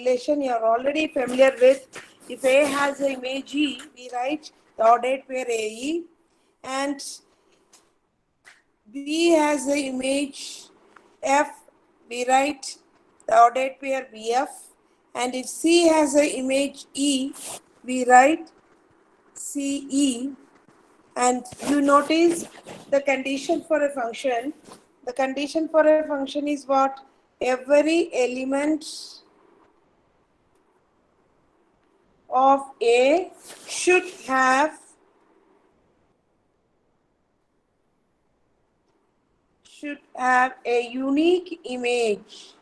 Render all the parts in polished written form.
relation you are already familiar with. If A has the image E, we write the ordered pair AE, and B has the image F, we write the ordered pair BF, and if C has the image E, we write CE. And you notice the condition for a function. The condition for a function is what? Every element of A should have a unique image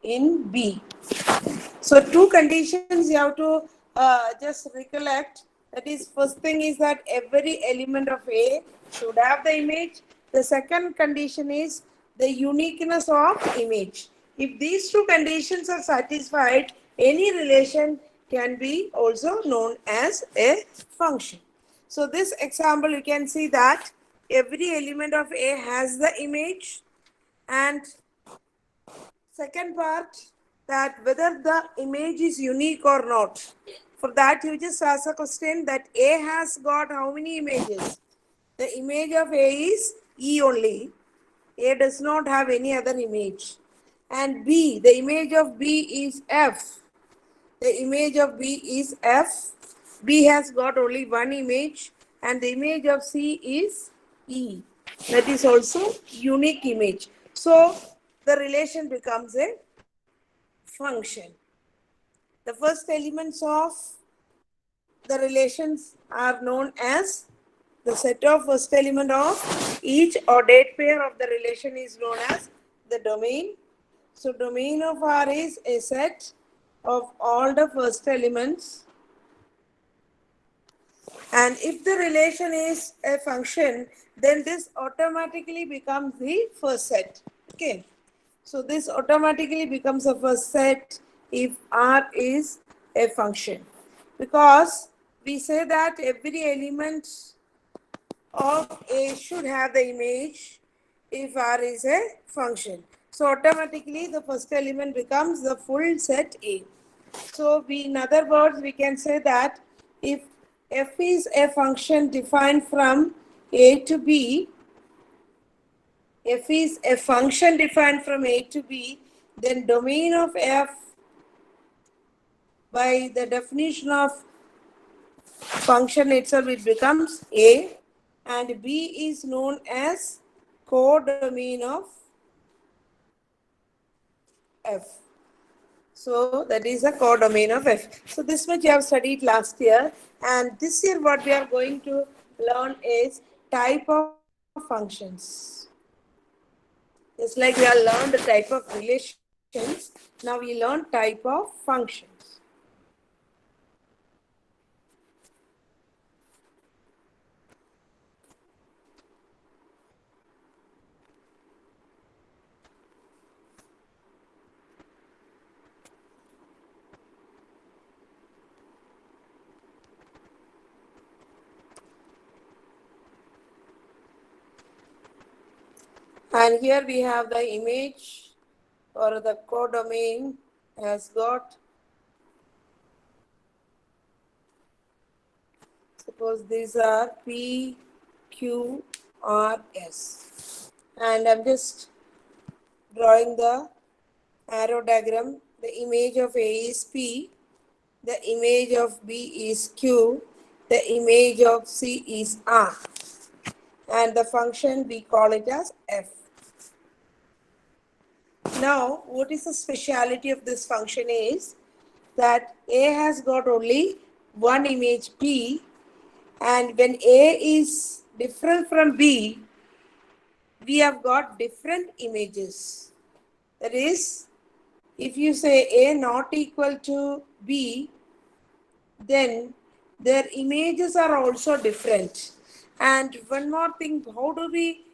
in B. So two conditions you have to just recollect. That is, first thing is that every element of A should have the image. The second condition is the uniqueness of image. If these two conditions are satisfied, any relation can be also known as a function. So this example, you can see that every element of A has the image, and second part, that whether the image is unique or not. For that, you just ask a question that A has got how many images? The image of A is E only. A does not have any other image. And B, the image of B is F. The image of B is F. B has got only one image, and the image of C is E. That is also unique image. So the relation becomes a function. The first elements of the relations are known as the set of first element of each ordered pair of the relation is known as the domain. So domain of R is a set of all the first elements, and if the relation is a function, then this automatically becomes the first set. Okay. So this automatically becomes a first set if R is a function, because we say that every element of A should have the image if R is a function. So automatically the first element becomes the full set A. So in other words, we can say that if F is a function defined from A to B, F is a function defined from A to B, then domain of F by the definition of function itself, it becomes A, and B is known as codomain of F. So that is a codomain of F. So this much you have studied last year, and this year what we are going to learn is type of functions. It's like we have learned the type of relations. Now we learn type of functions. And here we have the image, or the codomain has got, suppose these are P, Q, R, S. And I'm just drawing the arrow diagram. The image of A is P, the image of B is Q, the image of C is R, and the function we call it as F. Now, what is the speciality of this function is that A has got only one image P, and when A is different from B, we have got different images. That is, if you say A not equal to B, then their images are also different. And one more thing, how do we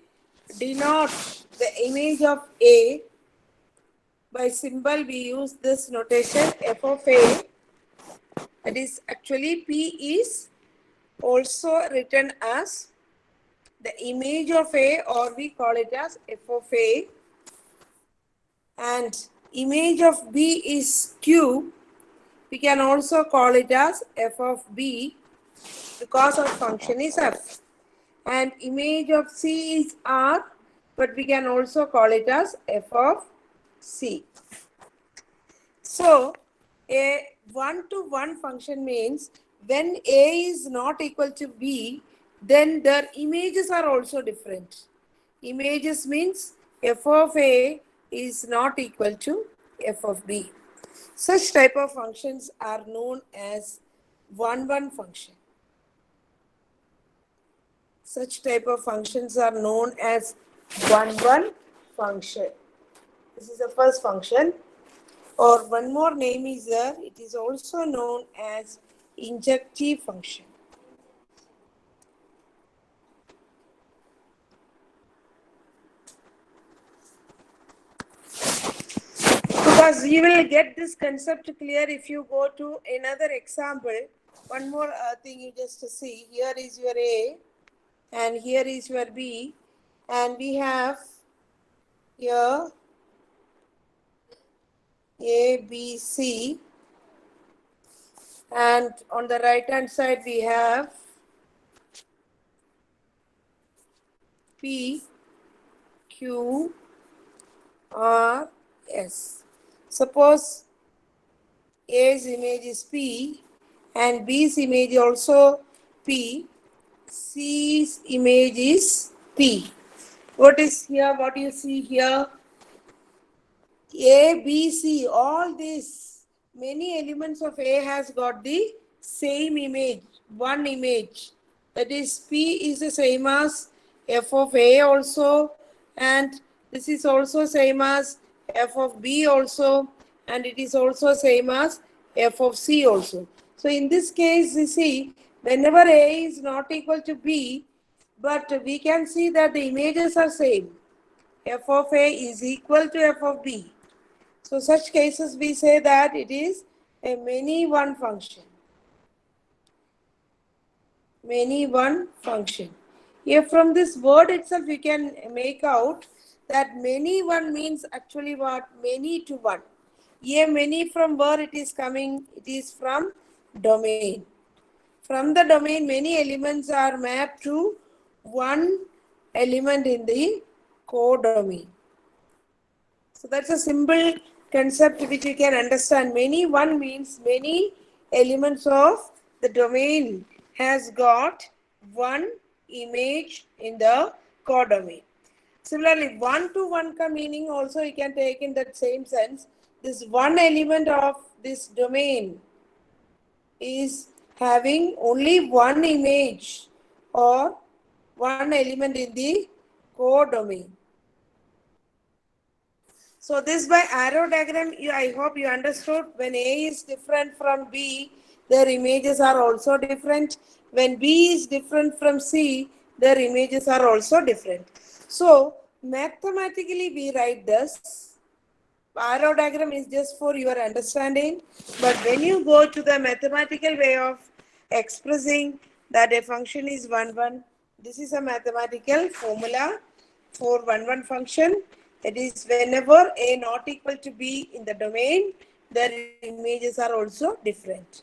denote the image of A? By symbol, we use this notation f of A. That is, actually P is also written as the image of A, or we call it as f of A, and image of B is Q, we can also call it as f of B because our function is f. And image of C is R, but we can also call it as f of C. So a one-to-one function means when A is not equal to B, then their images are also different. Images means f of A is not equal to f of B. Such type of functions are known as one-one function. Such type of functions are known as one-one function. This is the first function. Or one more name is there, it is also known as injective function. Because you will get this concept clear if you go to another example. One more thing you just to see. Here is your A and here is your B, and we have here A, B, C, and on the right hand side we have P, Q, R, S. Suppose A's image is P and B's image also P. C's image is P. What is here? What you see here? A, B, C, all these many elements of A has got the same image, one image. That is P is the same as f of A also, and this is also same as f of B also, and it is also same as f of C also. So in this case, you see, whenever A is not equal to B, but we can see that the images are same. F of A is equal to f of B. So such cases we say that it is a many-one function. Many-one function. Here from this word itself we can make out that many-one means actually what? Many to one. Here many from where it is coming? It is from domain. From the domain many elements are mapped to one element in the codomain. So that's a simple concept which you can understand. Many one means many elements of the domain has got one image in the codomain. Similarly, one to one ka meaning also you can take in that same sense. This one element of this domain is having only one image or one element in the codomain. So this by arrow diagram, I hope you understood. When A is different from B, their images are also different. When B is different from C, their images are also different. So mathematically we write this. Arrow diagram is just for your understanding. But when you go to the mathematical way of expressing that a function is 1, 1, this is a mathematical formula for 1, 1 function. That is, whenever A not equal to B in the domain, their images are also different.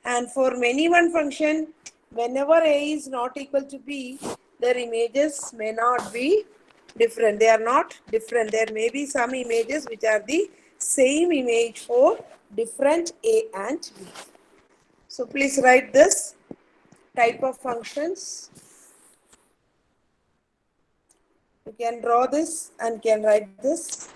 And for many one function, whenever A is not equal to B, their images may not be different. They are not different. There may be some images which are the same image for different A and B. So please write this type of functions. You can draw this and can write this.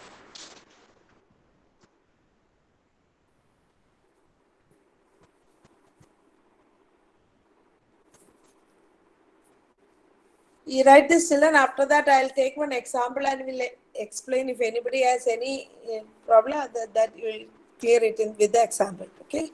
You write this children. After that, I'll take one example and will explain if anybody has any problem that you will clear it in with the example. Okay.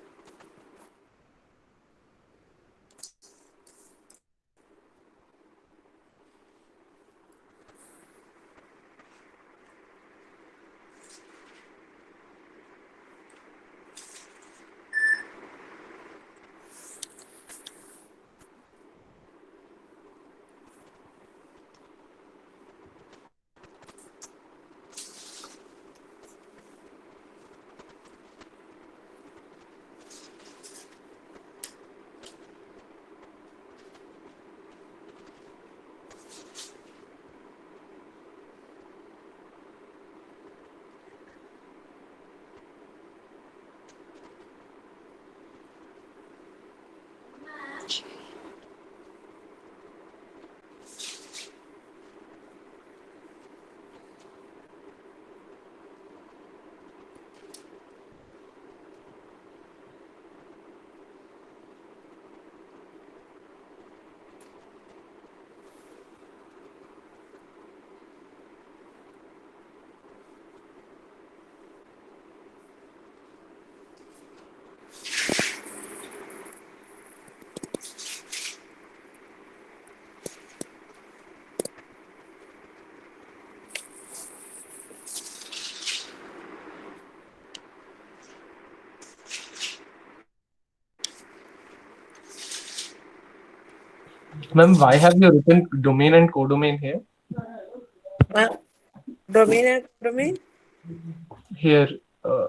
Ma'am, why have you written domain and codomain here? Uh, Domain and domain. Here, uh,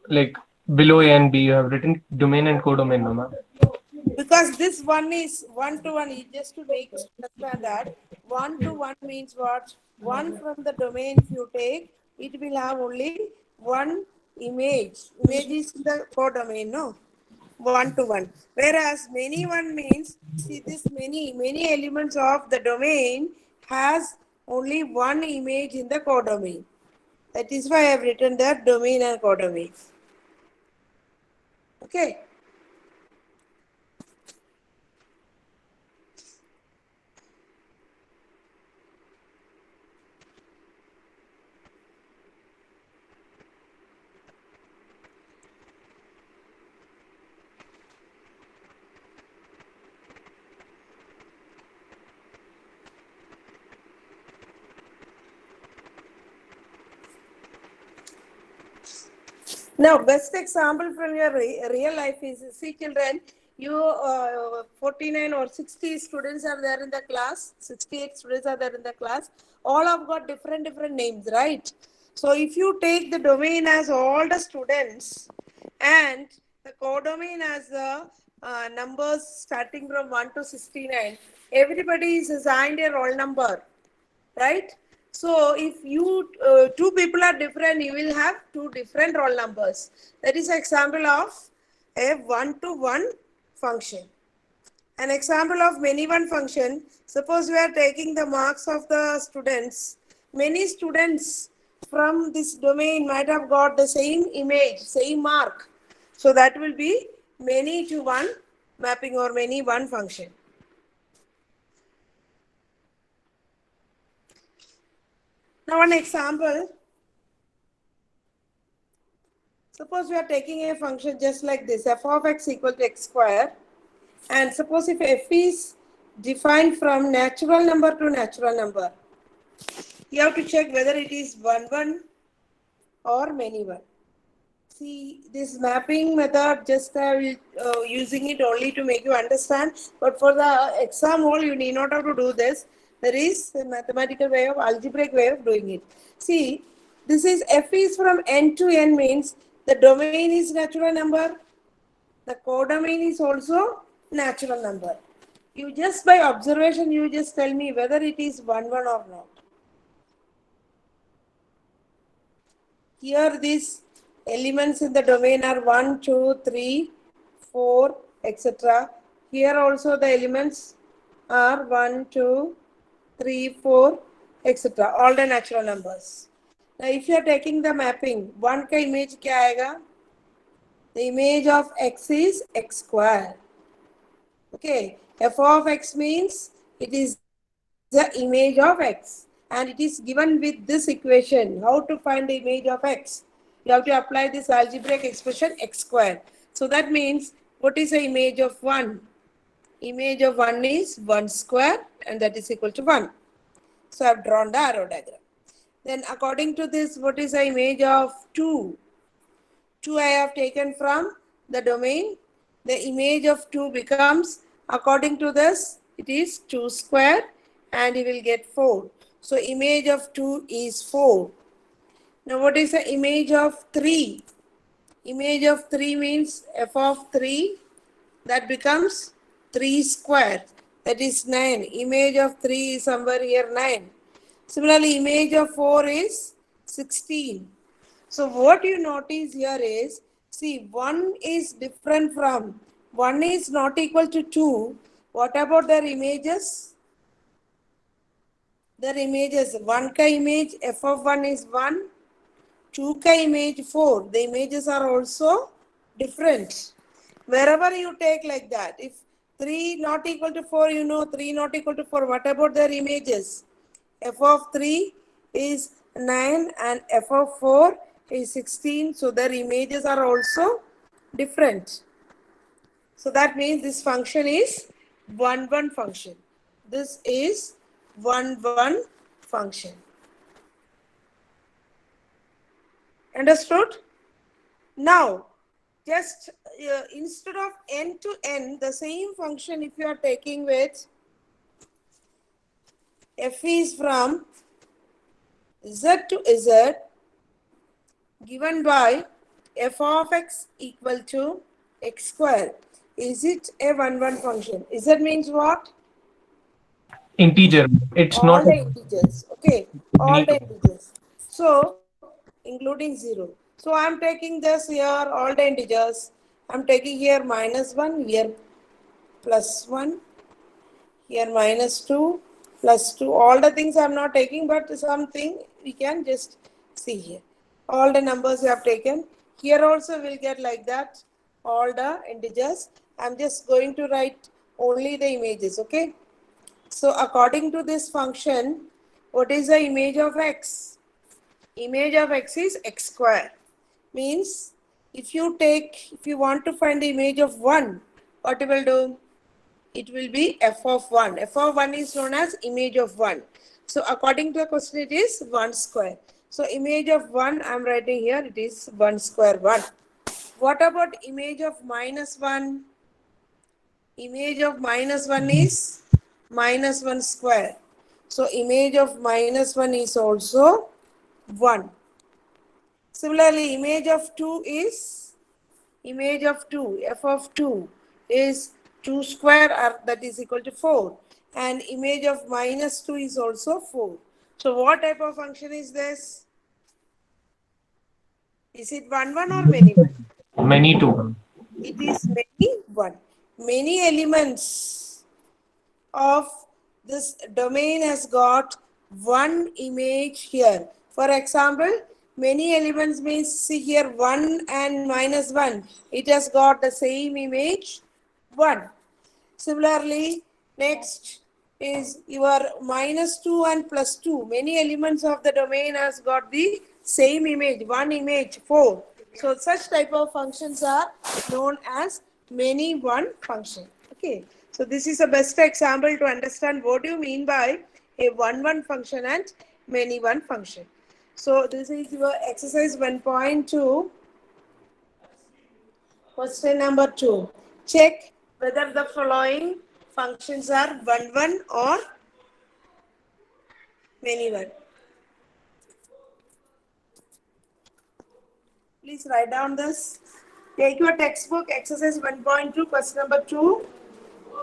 like below A and B, you have written domain and codomain, no, ma'am. Because this one is one to one, just to make you understand that one to one means what? One from the domain, if you take, it will have only one image. Image is the codomain, no? One to one. Whereas many one means, see this many elements of the domain has only one image in the codomain. That is why I have written that domain and codomain. Okay. Now, best example from your real life is, see children, you 49 or 60 students are there in the class, 68 students are there in the class, all have got different names, right? So if you take the domain as all the students and the codomain as the numbers starting from 1 to 69, everybody is assigned a roll number, right? So if you two people are different, you will have two different roll numbers. That is an example of a one-to-one function. An example of many one function, suppose we are taking the marks of the students. Many students from this domain might have got the same image, same mark. So that will be many to one mapping or many one function. Now one example, suppose we are taking a function just like this, f of x equal to x square, and suppose if f is defined from natural number to natural number, you have to check whether it is 1 1 or many one. See, this mapping method, just using it only to make you understand, but for the exam hall, you need not have to do this. There is a mathematical way of, algebraic way of doing it. See, this is f is from n to n means the domain is natural number, the codomain is also natural number. You just by observation, you just tell me whether it is 1 1 or not. Here these elements in the domain are 1, 2, 3, 4, etc. Here also the elements are 1, 2, 3, 4, etc. All the natural numbers. Now if you are taking the mapping, 1 का image क्या आएगा? The image of x is x square. Okay, f of x means it is the image of x, and it is given with this equation. How to find the image of x? You have to apply this algebraic expression x square. So that means, what is the image of 1? Image of 1 is 1 square, and that is equal to 1. So I have drawn the arrow diagram. Then according to this, what is the image of 2? 2 I have taken from the domain. The image of 2 becomes, according to this, it is 2 square, and you will get 4. So image of 2 is 4. Now what is the image of 3? Image of 3 means f of 3, that becomes 3 square, that is 9. Image of 3 is somewhere here 9. Similarly, image of 4 is 16. So what you notice here is, see, 1 is different from, 1 is not equal to 2. What about their images? Their images, 1 ka image, f of 1 is 1, 2 ka image 4. The images are also different. Wherever you take like that, if 3 not equal to 4, you know 3 not equal to 4. What about their images? F of 3 is 9 and f of 4 is 16. So their images are also different. So that means this function is 1 1 function. This is 1 1 function. Understood? Now, just instead of n to n, the same function if you are taking with f is from z to z given by f of x equal to x square. Is it a 1 function? Z means what? Integer. It's All not the integers. Okay, all many the two. integers. So, including 0. So, I am taking this here, all the integers. I am taking here -1, here +1, here -2, +2. All the things I am not taking, but something we can just see here. All the numbers we have taken. Here also we'll get like that. All the integers. I'm just going to write only the images, okay? So according to this function, what is the image of x? Image of x is x square. Means if you want to find the image of 1, what you will do? It will be f of 1. F of 1 is known as image of 1. So according to the question, it is 1 square. So image of 1, I am writing here, it is 1 square 1. What about image of -1? Image of -1 is -1 square. So image of -1 is also 1. Similarly, image of 2 is image of 2, f of 2 is 2 square, or that is equal to 4. And image of -2 is also 4. So what type of function is this? Is it 1 or many 1? Many two. It is many 1. Many elements of this domain has got one image here. For example, many elements means, see here 1 and -1. It has got the same image 1. Similarly, next is your -2 and +2. Many elements of the domain has got the same image, one image 4. So such type of functions are known as many one function. Okay. So this is the best example to understand what do you mean by a one function and many one function. So this is your exercise 1.2. Question number 2. Check whether the following functions are one or many one. Please write down this. Take your textbook, exercise 1.2, question number 2.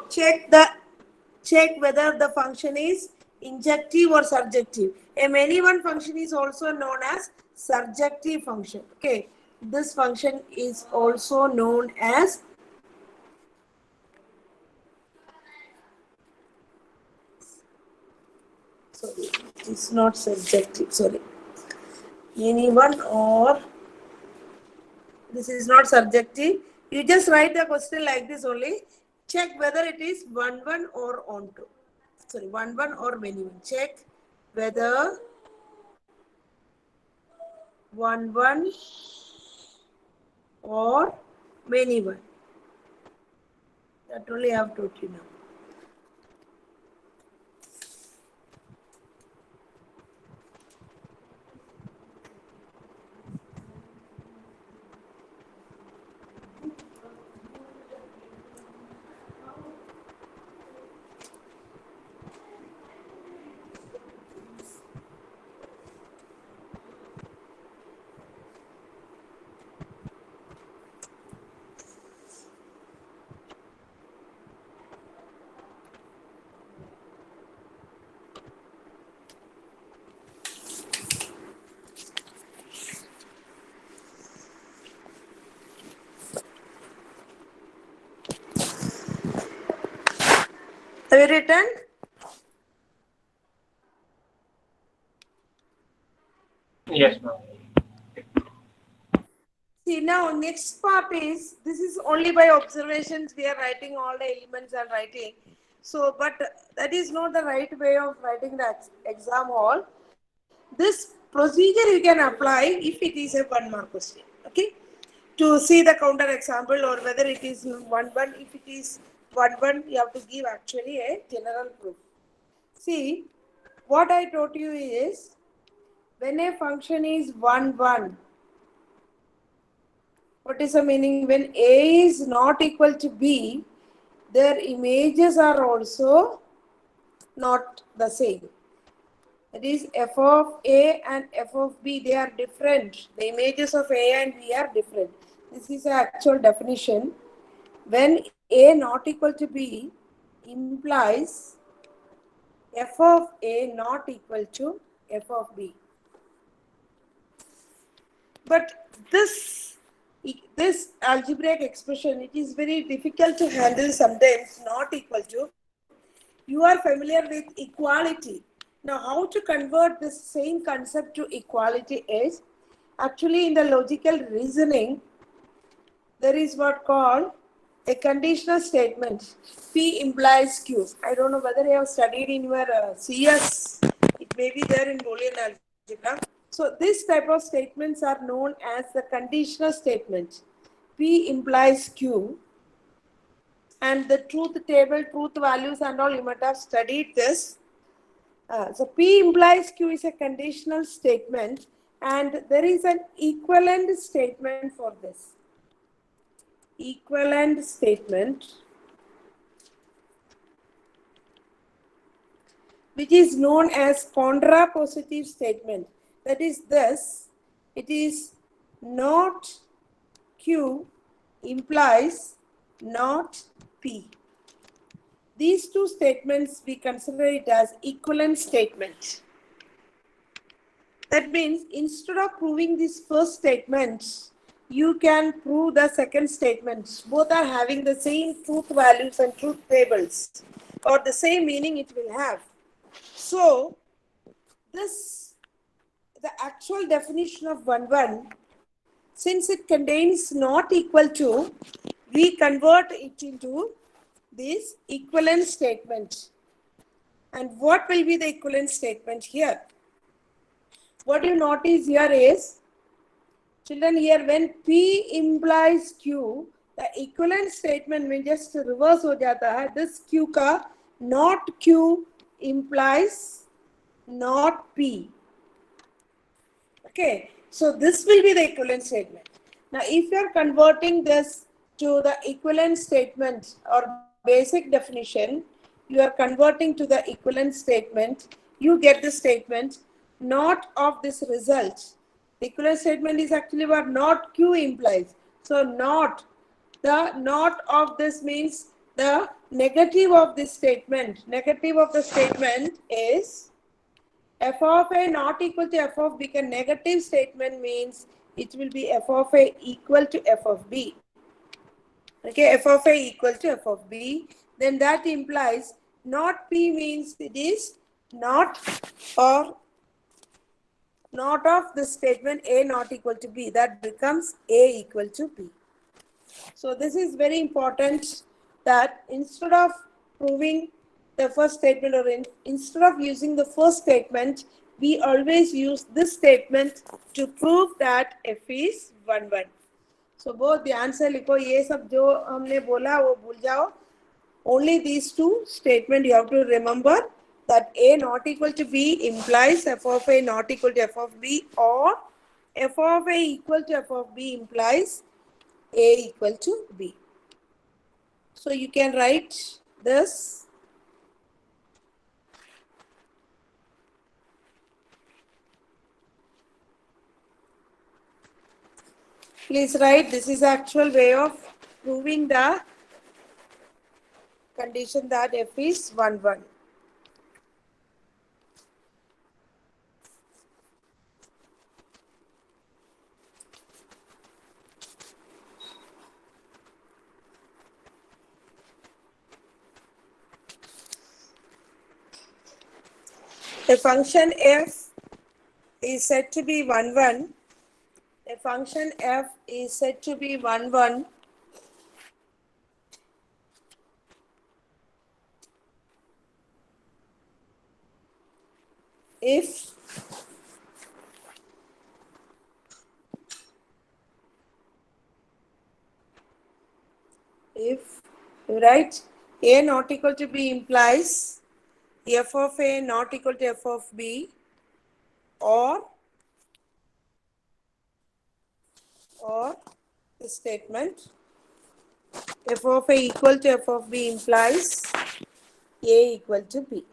Check whether the function is injective or surjective. A many one function is also known as surjective function. Okay, this function is also known as sorry, it's not surjective. Sorry, any one or this is not surjective. You just write the question like this only. Check whether it is one or onto. Sorry, one or many one. Check whether one or many one. That only I have taught you now. Have you written? Yes, ma'am. See, now next part is, this is only by observations we are writing, all the elements are writing. So, but that is not the right way of writing the exam hall. This procedure you can apply if it is a 1 mark question. Okay. To see the counter example or whether it is 1. If it is 1, you have to give actually a general proof. See, what I told you is, when a function is 1, what is the meaning? When A is not equal to B, their images are also not the same. That is f of A and f of B, they are different. The images of A and B are different. This is the actual definition. When A not equal to B implies f of A not equal to f of B. But this algebraic expression, it is very difficult to handle sometimes, not equal to. You are familiar with equality. Now, how to convert this same concept to equality is actually in the logical reasoning, there is what called a conditional statement. P implies Q. I don't know whether you have studied in your CS. It may be there in Boolean algebra. So this type of statements are known as the conditional statement. P implies Q. And the truth table, truth values and all, you might have studied this. So P implies Q is a conditional statement, and there is an equivalent statement for this. Equivalent statement, which is known as contrapositive statement. That is this, it is not Q implies not P. These two statements, we consider it as equivalent statement. That means instead of proving this first statement, you can prove the second statement. Both are having the same truth values and truth tables, or the same meaning it will have. So, the actual definition of 1, since it contains not equal to, we convert it into this equivalent statement. And what will be the equivalent statement here? What you notice here is, children, here when P implies Q, the equivalent statement में just reverse हो जाता है. This Q का not Q implies not P. Okay, so this will be the equivalent statement. Now, if you are converting this to the equivalent statement or basic definition, you are converting to the equivalent statement, you get the statement not of this result. The equivalent statement is actually what not Q implies. So not, the not of this means the negative of this statement. Negative of the statement is f of A not equal to f of B. A negative statement means it will be f of A equal to f of B. Okay, f of A equal to f of B. Then that implies not P means it is not or not of the statement A not equal to B. That becomes A equal to B. So this is very important, that instead of proving the first statement, or instead of using the first statement, we always use this statement to prove that f is 1, 1. So both the answer लिखो, ये सब जो हमने बोला वो भूल जाओ. Only these two statements you have to remember, that A not equal to B implies f of A not equal to f of B, or f of A equal to f of B implies A equal to B. So you can write this. Please write, this is actual way of proving the condition that f is 1, 1. A function f is said to be 1, 1. A function f is said to be 1, 1 if you write A not equal to B implies f of A not equal to f of B, or the statement f of A equal to f of B implies A equal to B.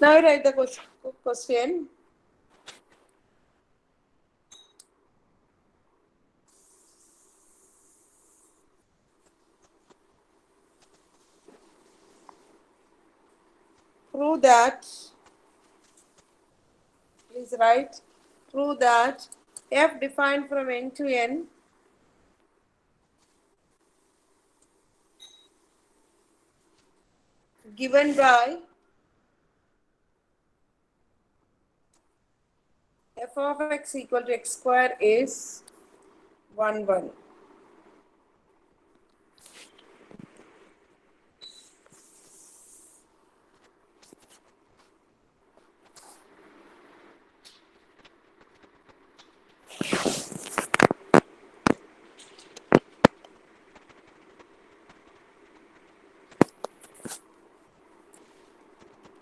Now write the question. Prove that, please write, prove that f defined from n to n given by f of x equal to x square is 1, 1.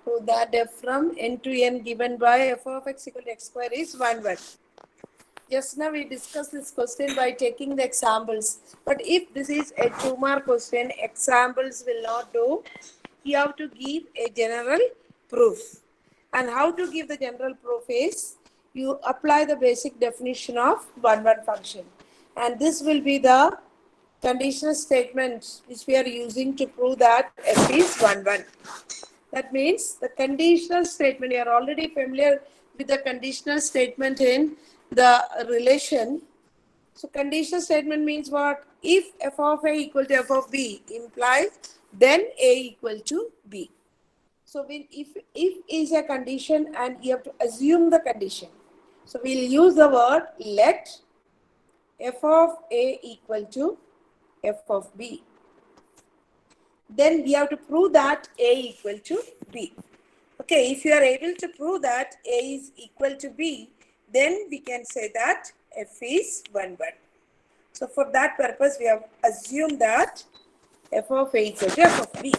Prove that f from n to n given by f of x equal to x square is 1, 1. Just now we discussed this question by taking the examples. But if this is a 2-mark question, examples will not do. You have to give a general proof. And how to give the general proof is, you apply the basic definition of 1, 1 function. And this will be the conditional statement which we are using to prove that f is 1, 1. That means the conditional statement, you are already familiar with the conditional statement in the relation. So conditional statement means what? If f of a equal to f of b implies then a equal to b. So when if is a condition and you have to assume the condition. So we'll use the word let f of a equal to f of b. Then we have to prove that a equal to b. Okay, if you are able to prove that a is equal to b, then we can say that f is 1, 1. So for that purpose, we have assumed that f of a equal to f of b.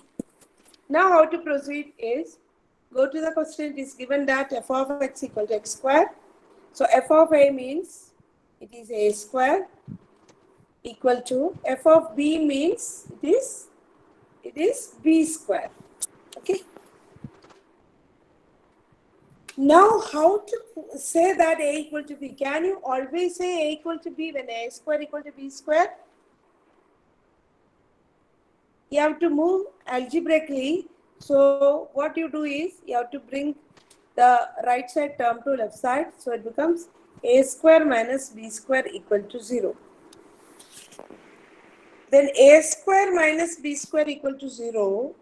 Now how to proceed is, go to the question. It is given that f of x equal to x square. So f of a means it is a square equal to f of b means it is b square. Okay. Now, how to say that a equal to b? Can you always say a equal to b when a square equal to b square? You have to move algebraically. So, what you do is, you have to bring the right side term to left side. So, it becomes a square minus b square equal to 0. Then a square minus b square equal to 0.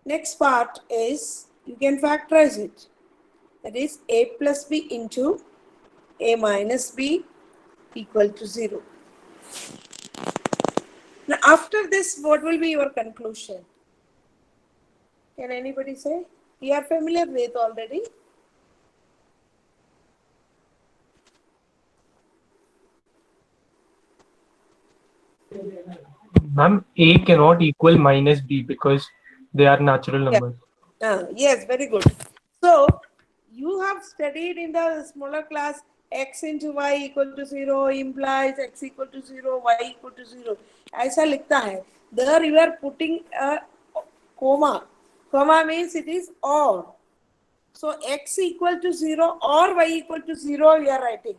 Next part is, you can factorize it. That is a plus b into a minus b equal to 0. Now after this, what will be your conclusion? Can anybody say? You are familiar with already? Ma'am, a cannot equal minus b because they are natural numbers. Yes, very good. So, you have studied in the smaller class x into y equal to 0 implies x equal to 0, y equal to 0. ऐसा लिखता है. There you are putting a comma. Comma means it is or. So, x equal to 0 or y equal to 0 you are writing.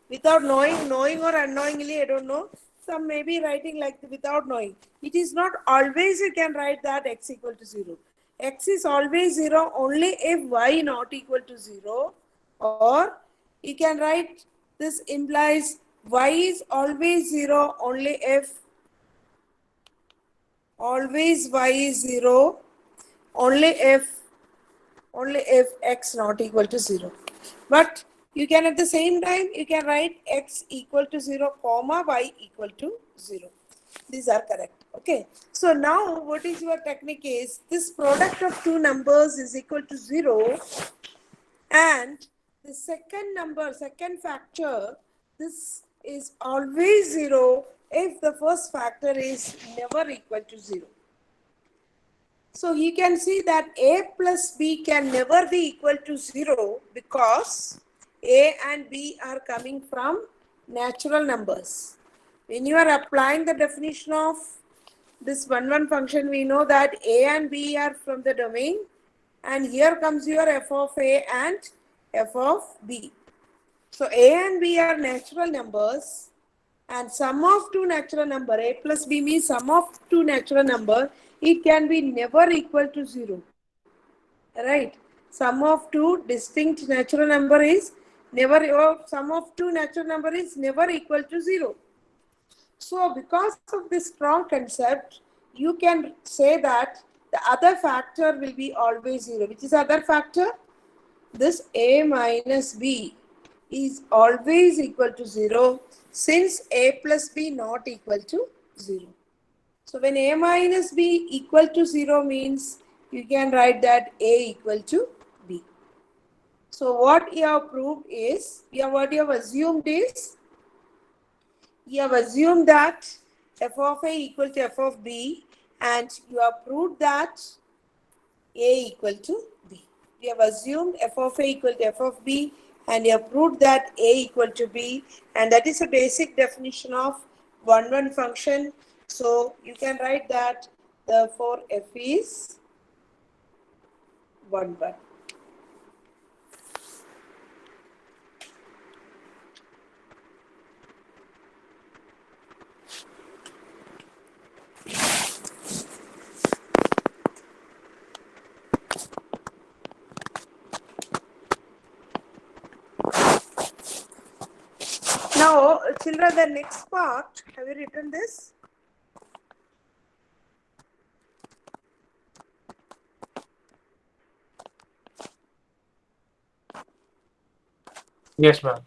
Without knowing or unknowingly, I don't know. Some may be writing like without knowing. It is not always you can write that x equal to 0. X is always 0 only if y not equal to 0, or you can write this implies y is always 0 only if y is 0 only if x not equal to 0. But you can at the same time you can write x equal to 0 comma y equal to 0. These are correct. Okay. So now what is your technique is, this product of two numbers is equal to 0, and the second factor, this is always 0 if the first factor is never equal to 0. So you can see that a plus b can never be equal to 0 because a and b are coming from natural numbers. When you are applying the definition of this 1, 1 function, we know that a and b are from the domain and here comes your f of A and f of B. So A and B are natural numbers, and sum of two natural number, A plus B means sum of two natural number, it can be never equal to 0. Right? Sum of two distinct natural number is never, sum of two natural number is never equal to 0. So because of this strong concept, you can say that the other factor will be always 0. Which is other factor? This A minus B is always equal to 0 since A plus B not equal to 0. So when A minus B equal to 0 means you can write that A equal to B. So what you have proved is, what you have assumed is, you have assumed that f of A equal to f of B, and you have proved that A equal to B. We have assumed f of A equal to f of B, and you have proved that A equal to B, and that is a basic definition of 1-1 function. So you can write that therefore f is 1-1. Now, children, the next part, have you written this? Yes, ma'am.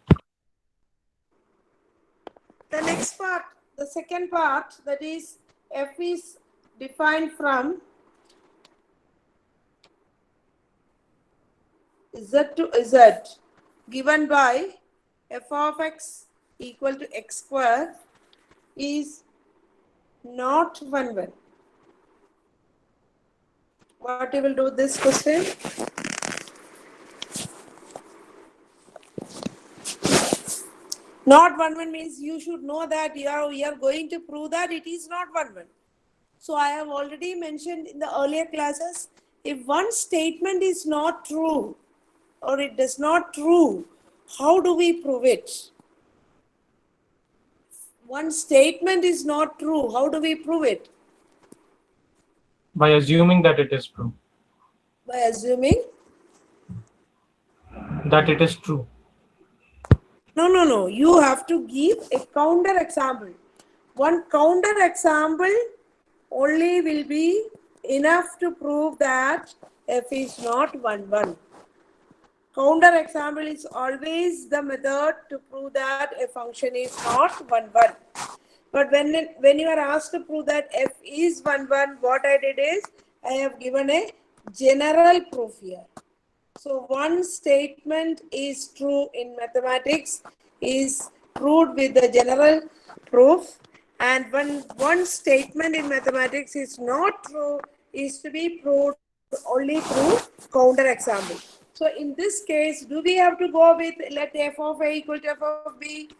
The next part, the second part, that is f is defined from z to z, given by f of x equal to x square is not 1-1. What you will do this question? Not 1-1 means you should know that we are going to prove that it is not 1-1. So I have already mentioned in the earlier classes, if one statement is not true or it does not true, how do we prove it? One statement is not true, how do we prove it? By assuming that it is true. By assuming That it is true. No. You have to give a counter example. One counter example only will be enough to prove that f is not 1-1. Counter example is always the method to prove that a function is not 1-1. But when you are asked to prove that f is 1-1, what I did is I have given a general proof here. So one statement is true in mathematics is proved with the general proof, and when one statement in mathematics is not true is to be proved only through counter example. So in this case, do we have to go with let f of A equal to f of B?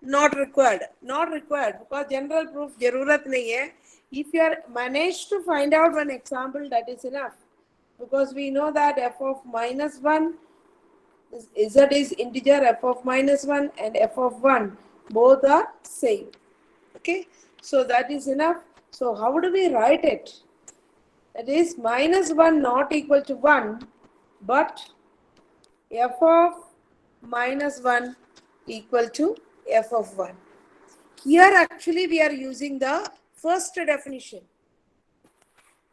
Not required. Not required because general proof jarurat nahi hai. If you are managed to find out one example, that is enough. Because we know that f of minus 1, z is integer f of minus 1 and f of 1. Both are same. Okay. So that is enough. So how do we write it? That is minus 1 not equal to 1, but f of minus 1 equal to f of 1. Here actually we are using the first definition.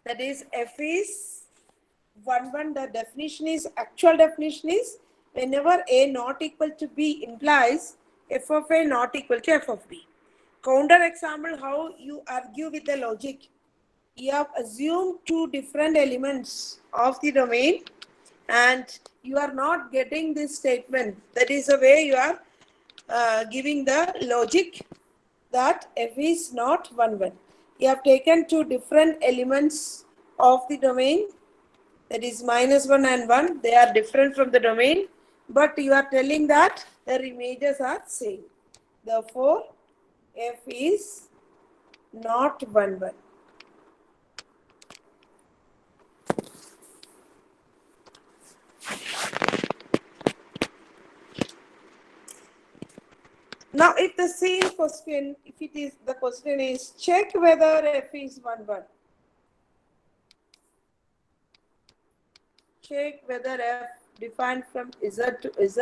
That is f is 1-1. The definition is, actual definition is, whenever A not equal to B implies f of A not equal to f of B. Counter example, how you argue with the logic. You have assumed two different elements of the domain and you are not getting this statement. That is the way you are giving the logic that f is not 1-1. You have taken two different elements of the domain, that is minus 1 and 1. They are different from the domain, but you are telling that their images are same. Therefore, f is not 1-1. Now, if the same question, if it is, the question is check whether f is 1, 1. Check whether f defined from z to z,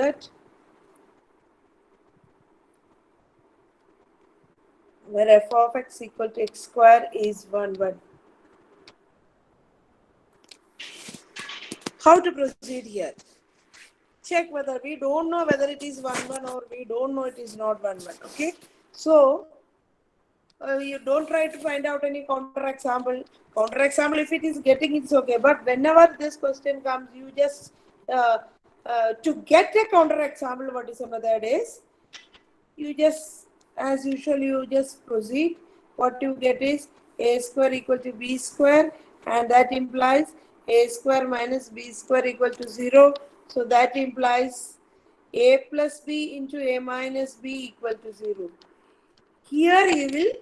where f of x equal to x square is 1, 1. How to proceed here? Check whether we don't know whether it is 1, 1 or we don't know it is not 1, 1. Okay. So, you don't try to find out any counter example. Counter example, if it is getting, it's okay. But whenever this question comes, you just, to get a counter example, what is the method is, you just, as usual, you just proceed. What you get is a square equal to b square, and that implies a square minus b square equal to 0. So that implies a plus b into a minus b equal to 0. Here you will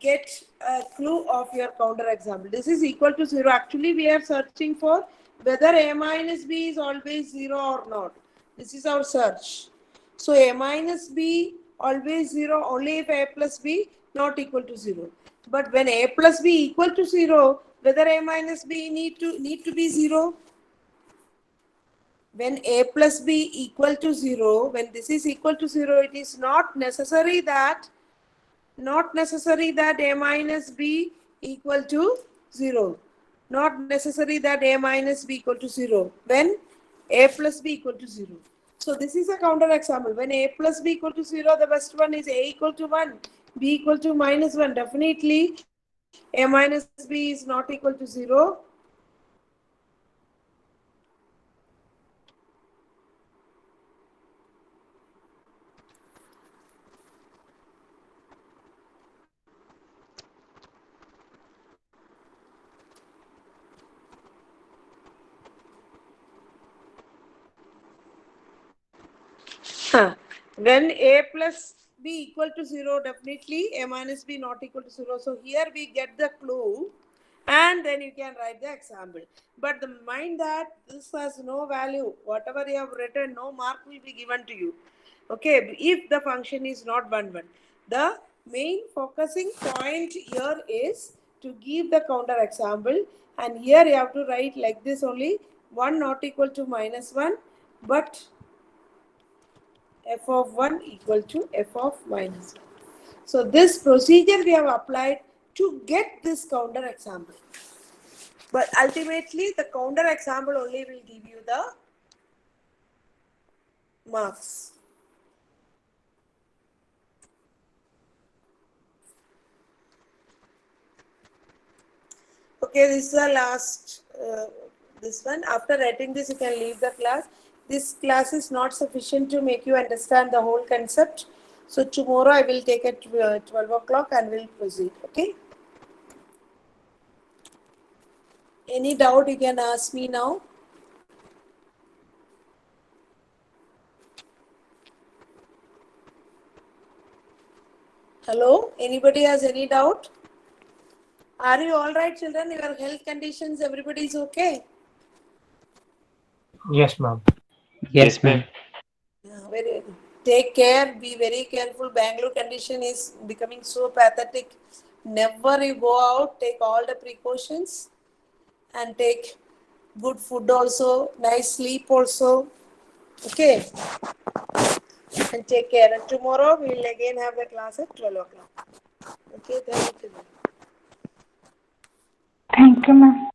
get a clue of your counter example. This is equal to 0. Actually, we are searching for whether a minus b is always 0 or not. This is our search. So a minus b always 0 only if a plus b not equal to 0. But when a plus b equal to 0, whether a minus b need to be 0. When a plus b equal to 0, when this is equal to 0, it is not necessary that a minus b equal to 0. Not necessary that a minus b equal to 0 when a plus b equal to 0. So this is a counter example. When a plus b equal to 0, the best one is a equal to 1, b equal to minus 1. Definitely a minus b is not equal to 0. When a plus b equal to 0, definitely a minus b not equal to 0. So here we get the clue and then you can write the example. But mind that this has no value. Whatever you have written, no mark will be given to you. Okay, if the function is not 1, 1. The main focusing point here is to give the counter example, and here you have to write like this only, 1 not equal to minus 1, but f of 1 equal to f of minus 1. So this procedure we have applied to get this counter example. But ultimately the counter example only will give you the marks. Okay, this is the last, this one. After writing this, you can leave the class. This class is not sufficient to make you understand the whole concept. So tomorrow I will take it 12 o'clock and we'll proceed. Okay. Any doubt you can ask me now. Hello, anybody has any doubt? Are you all right, children? Your health conditions, everybody is okay? Yes, ma'am. Yes, ma'am. Yeah, very. Take care. Be very careful. Bangalore condition is becoming so pathetic. Never you go out. Take all the precautions and take good food also. Nice sleep also. Okay. And take care. And tomorrow we will again have the class at 12 o'clock. Okay. Thank you. Thank you, ma'am.